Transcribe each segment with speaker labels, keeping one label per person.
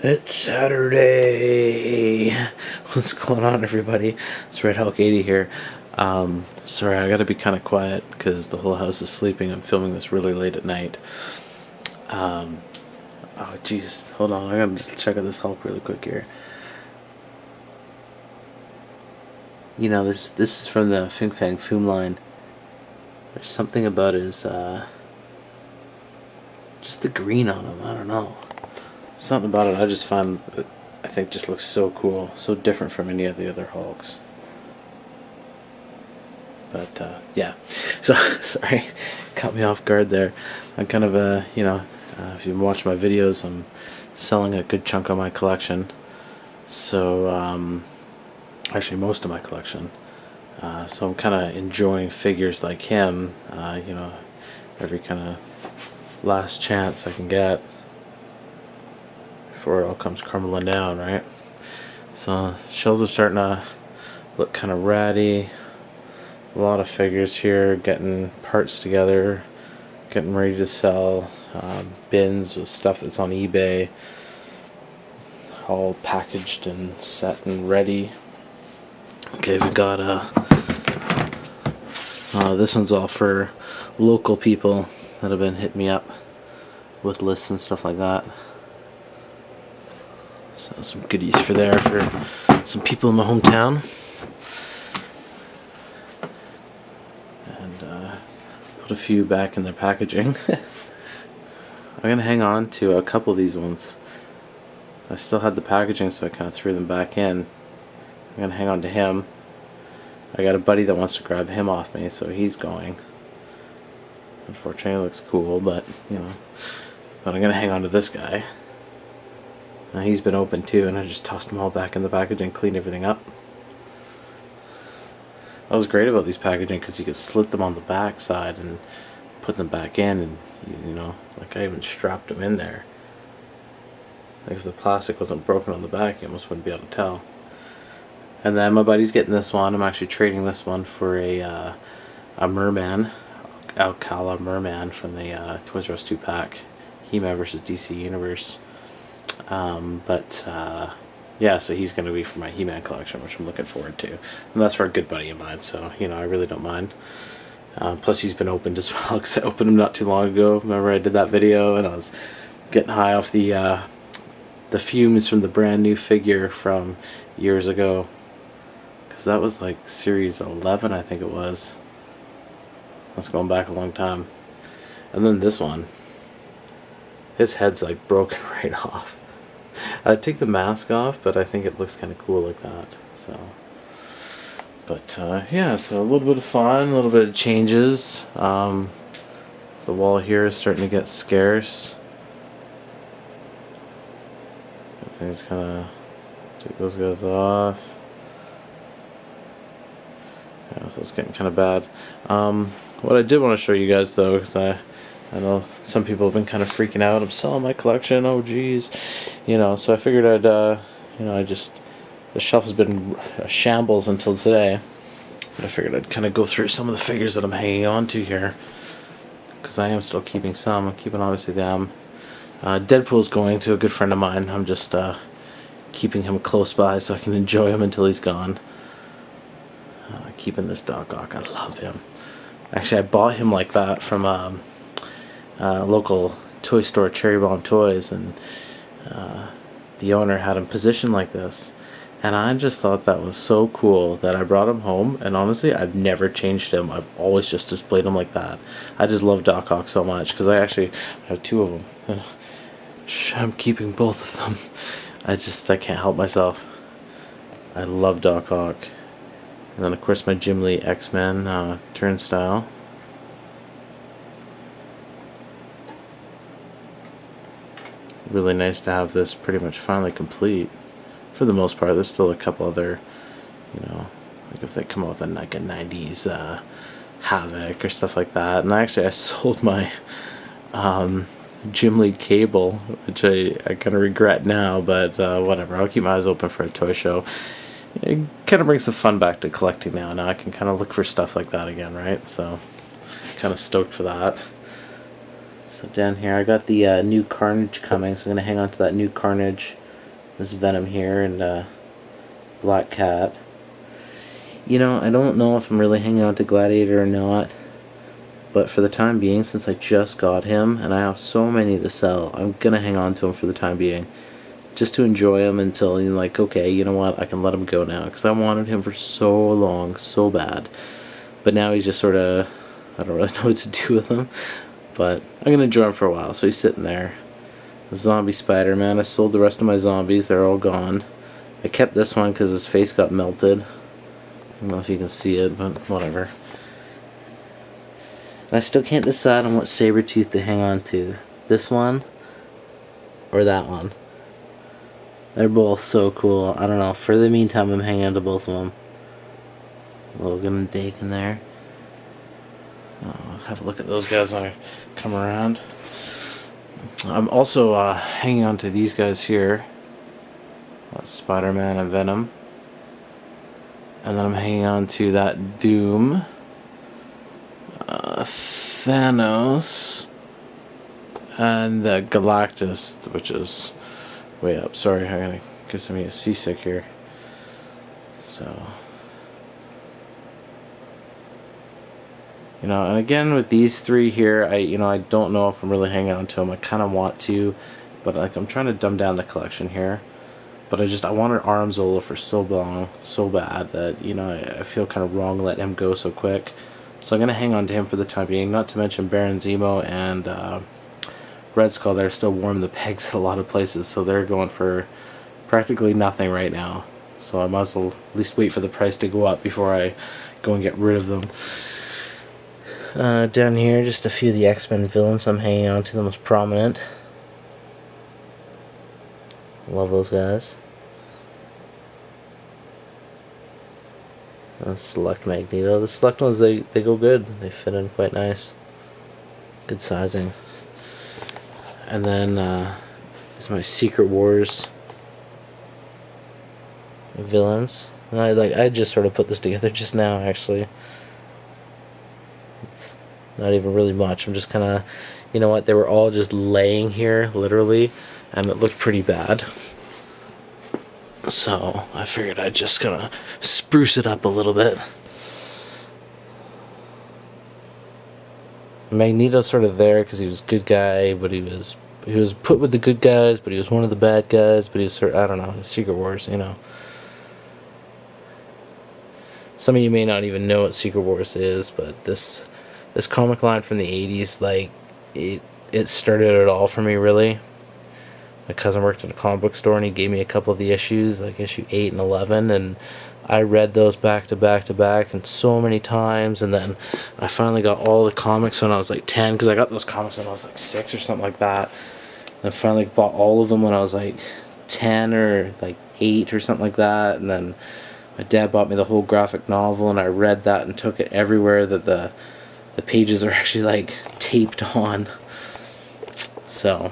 Speaker 1: It's Saturday. What's going on, everybody? It's RedHulk80 here. Sorry, I gotta be kind of quiet because the whole house is sleeping. I'm filming this really late at night. Oh, jeez, hold on. I gotta just check out this Hulk really quick here. You know, this is from the Fing Fang Foom line. There's something about his, just the green on him. I don't know. Something about it I just find that I think just looks so cool, so different from any of the other Hulks. But yeah, so sorry, caught me off guard there. I'm kind of if you watch my videos, I'm selling a good chunk of my collection. So actually most of my collection. So I'm kind of enjoying figures like him. Every kind of last chance I can get before it all comes crumbling down, right? So shelves are starting to look kind of ratty. A lot of figures here, getting parts together, getting ready to sell. Bins with stuff that's on eBay, all packaged and set and ready. Okay, we got this one's all for local people that have been hitting me up with lists and stuff like that. So some goodies for there for some people in my hometown. And put a few back in their packaging. I'm going to hang on to a couple of these ones. I still had the packaging, so I kind of threw them back in. I'm going to hang on to him. I got a buddy that wants to grab him off me, so he's going. Unfortunately, it looks cool, but, But I'm going to hang on to this guy. Now he's been open too, and I just tossed them all back in the packaging and cleaned everything up. That was great about these packaging because you could slit them on the back side and put them back in, and like I even strapped them in there. Like if the plastic wasn't broken on the back, you almost wouldn't be able to tell. And then my buddy's getting this one. I'm actually trading this one for a merman, Alcala merman from the Toys R Us 2-pack, He-Man vs. DC Universe. Yeah, so he's going to be for my He-Man collection, which I'm looking forward to. And that's for a good buddy of mine, so, I really don't mind. Plus he's been opened as well, because I opened him not too long ago. Remember I did that video, and I was getting high off the fumes from the brand new figure from years ago. Because that was like series 11, I think it was. That's going back a long time. And then this one. His head's like broken right off. I'd take the mask off, but I think it looks kind of cool like that. So, but yeah, so a little bit of fun, a little bit of changes. The wall here is starting to get scarce. Things kind of take those guys off. Yeah, so it's getting kind of bad. What I did want to show you guys though, because I know some people have been kind of freaking out. I'm selling my collection. Oh, geez, So I figured I'd, the shelf has been a shambles until today. But I figured I'd kind of go through some of the figures that I'm hanging on to here, because I am still keeping some. I'm keeping obviously them. Deadpool's going to a good friend of mine. I'm just keeping him close by so I can enjoy him until he's gone. Keeping this Doc Ock. I love him. Actually, I bought him like that from local toy store, Cherry Bomb Toys, and the owner had him positioned like this, and I just thought that was so cool that I brought him home. And honestly, I've never changed him. I've always just displayed him like that. I just love Doc Ock so much because I actually have two of them. I'm keeping both of them. I can't help myself. I love Doc Ock. And then of course my Jim Lee X-Men Turnstile. Really nice to have this pretty much finally complete. For the most part, there's still a couple other, like if they come up with like a 90s Havoc or stuff like that. And actually I sold my Jim Lee Cable, which I kind of regret now, but whatever. I'll keep my eyes open for a toy show. It kind of brings the fun back to collecting now. Now I can kind of look for stuff like that again, right? So, kind of stoked for that. So down here, I got the new Carnage coming, so I'm going to hang on to that new Carnage this Venom here, and Black Cat. You know, I don't know if I'm really hanging on to Gladiator or not, but for the time being, since I just got him and I have so many to sell, I'm gonna hang on to him for the time being, just to enjoy him until you're like, okay, you know what, I can let him go now, because I wanted him for so long, so bad. But now he's just sort of, I don't really know what to do with him, but I'm gonna enjoy him for a while. So he's sitting there. The zombie Spider-Man. I sold the rest of my zombies, they're all gone. I kept this one because his face got melted. I don't know if you can see it, but whatever. And I still can't decide on what Sabretooth to hang on to. This one or that one. They're both so cool. I don't know. For the meantime, I'm hanging on to both of them. Logan and Dake in there. Have a look at those guys when I come around. I'm also hanging on to these guys here. That's Spider-Man and Venom. And then I'm hanging on to that Doom. Thanos. And the Galactus, which is way up. Sorry, I'm gonna get somebody a seasick here. So, you know, and again with these three here, I don't know if I'm really hanging on to them. I kind of want to, but like I'm trying to dumb down the collection here. But I wanted Aram Zola for so long, so bad that I feel kind of wrong letting him go so quick. So I'm gonna hang on to him for the time being. Not to mention Baron Zemo and Red Skull. They're still warming the pegs at a lot of places, so they're going for practically nothing right now. So I might as well at least wait for the price to go up before I go and get rid of them. Down here, just a few of the X-Men villains I'm hanging on to, the most prominent. Love those guys. Select Magneto. The select ones, they go good. They fit in quite nice. Good sizing. And then it's my Secret Wars villains. And I just sort of put this together just now, actually. It's not even really much. I'm just kind of, you know what? They were all just laying here, literally, and it looked pretty bad. So I figured I'd just kind of spruce it up a little bit. Magneto's sort of there because he was a good guy, but he was put with the good guys, but he was one of the bad guys, but he was sort of, I don't know, Secret Wars, Some of you may not even know what Secret Wars is, but this comic line from the 80s, like, it started it all for me, really. My cousin worked at a comic book store and he gave me a couple of the issues, like issue 8 and 11, and I read those back to back to back and so many times. And then I finally got all the comics when I was like 10, because I got those comics when I was like 6 or something like that. And I finally bought all of them when I was like 10 or like 8 or something like that. And then my dad bought me the whole graphic novel and I read that and took it everywhere that the pages are actually like taped on. So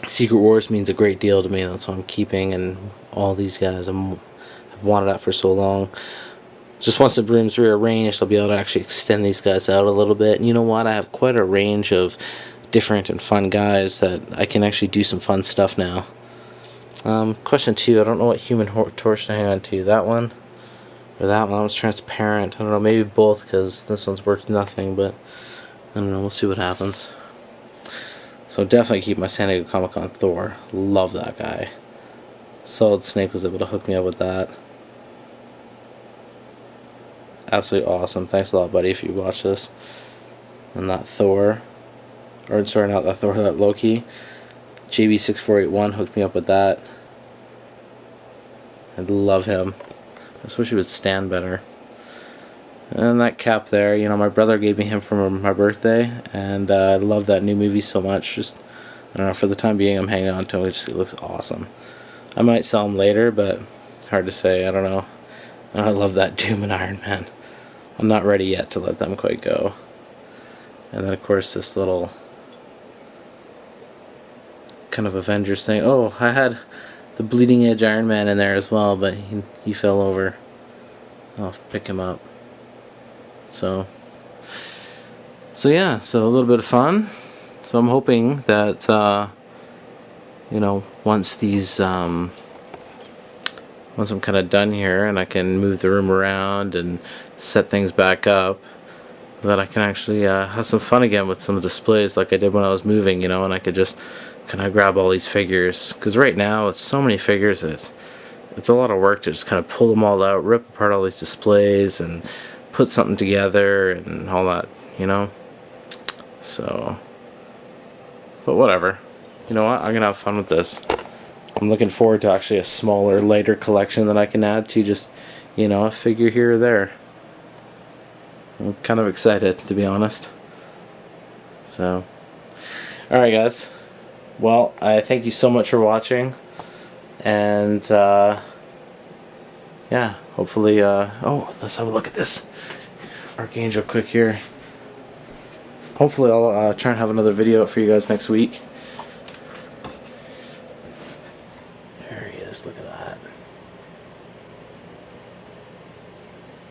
Speaker 1: Secret Wars means a great deal to me. That's what I'm keeping, and all these guys I've wanted that for so long. Just once the room's rearranged, I'll be able to actually extend these guys out a little bit. And you know what? I have quite a range of different and fun guys that I can actually do some fun stuff now. Question 2. I don't know what Human Torch to hang on to. That one or that one? That one's transparent. I don't know. Maybe both, because this one's worth nothing. But I don't know. We'll see what happens. So definitely keep my San Diego Comic-Con Thor. Love that guy. Solid Snake was able to hook me up with that. Absolutely awesome. Thanks a lot, buddy, if you watch this. And that Thor. Or sorry, not that Thor, that Loki. JB6481 hooked me up with that. I love him. I just wish he would stand better. And that Cap there, my brother gave me him for my birthday, and I love that new movie so much. Just, I don't know, for the time being I'm hanging on to him. It looks awesome. I might sell him later, but hard to say. I don't know. I love that Doom and Iron Man. I'm not ready yet to let them quite go. And then of course this little kind of Avengers thing. Oh, I had the Bleeding Edge Iron Man in there as well, but he fell over. I'll have to pick him up. So yeah, so a little bit of fun. So I'm hoping that once these once I'm kind of done here and I can move the room around and set things back up, that I can actually have some fun again with some displays like I did when I was moving, you know, and I could just kind of grab all these figures, because right now it's so many figures, it's a lot of work to just kind of pull them all out, rip apart all these displays and put something together and all that, you know. So, but whatever, you know what, I'm gonna have fun with this. I'm looking forward to actually a smaller, lighter collection that I can add to just, you know, a figure here or there. I'm kind of excited, to be honest. So, alright guys, well, I thank you so much for watching, and yeah, hopefully, oh, let's have a look at this Archangel quick here. Hopefully I'll try and have another video for you guys next week. There he is, look at that.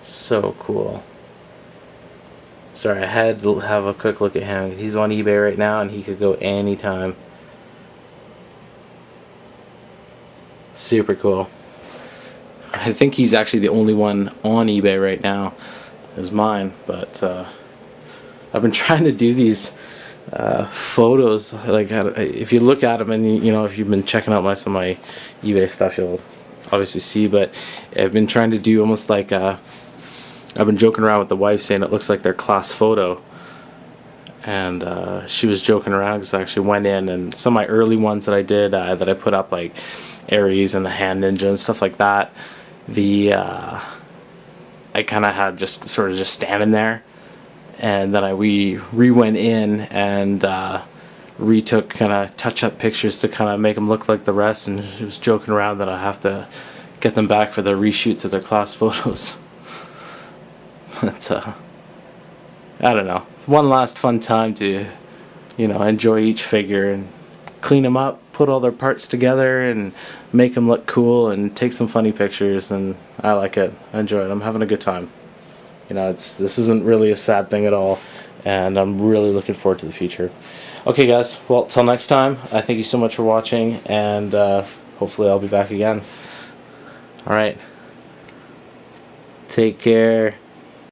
Speaker 1: So cool. Sorry, I had to have a quick look at him. He's on eBay right now and he could go anytime. Super cool. I think he's actually the only one on eBay right now, is mine, but I've been trying to do these photos, like if you look at them and you know, if you've been checking out some of my eBay stuff, you'll obviously see, but I've been trying to do almost like I've been joking around with the wife saying it looks like their class photo, and she was joking around because I actually went in and some of my early ones that I did that I put up, like Ares and the Hand Ninja and stuff like that, I kind of had just sort of just standing there, and then we went in and retook kind of touch-up pictures to kind of make them look like the rest, and she was joking around that I have to get them back for the reshoots of their class photos. But I don't know, one last fun time to, you know, enjoy each figure and clean them up, put all their parts together and make them look cool and take some funny pictures, and I like it. I enjoy it. I'm having a good time. You know, this isn't really a sad thing at all, and I'm really looking forward to the future. Okay guys, well, till next time, I thank you so much for watching, and hopefully I'll be back again. Alright, take care.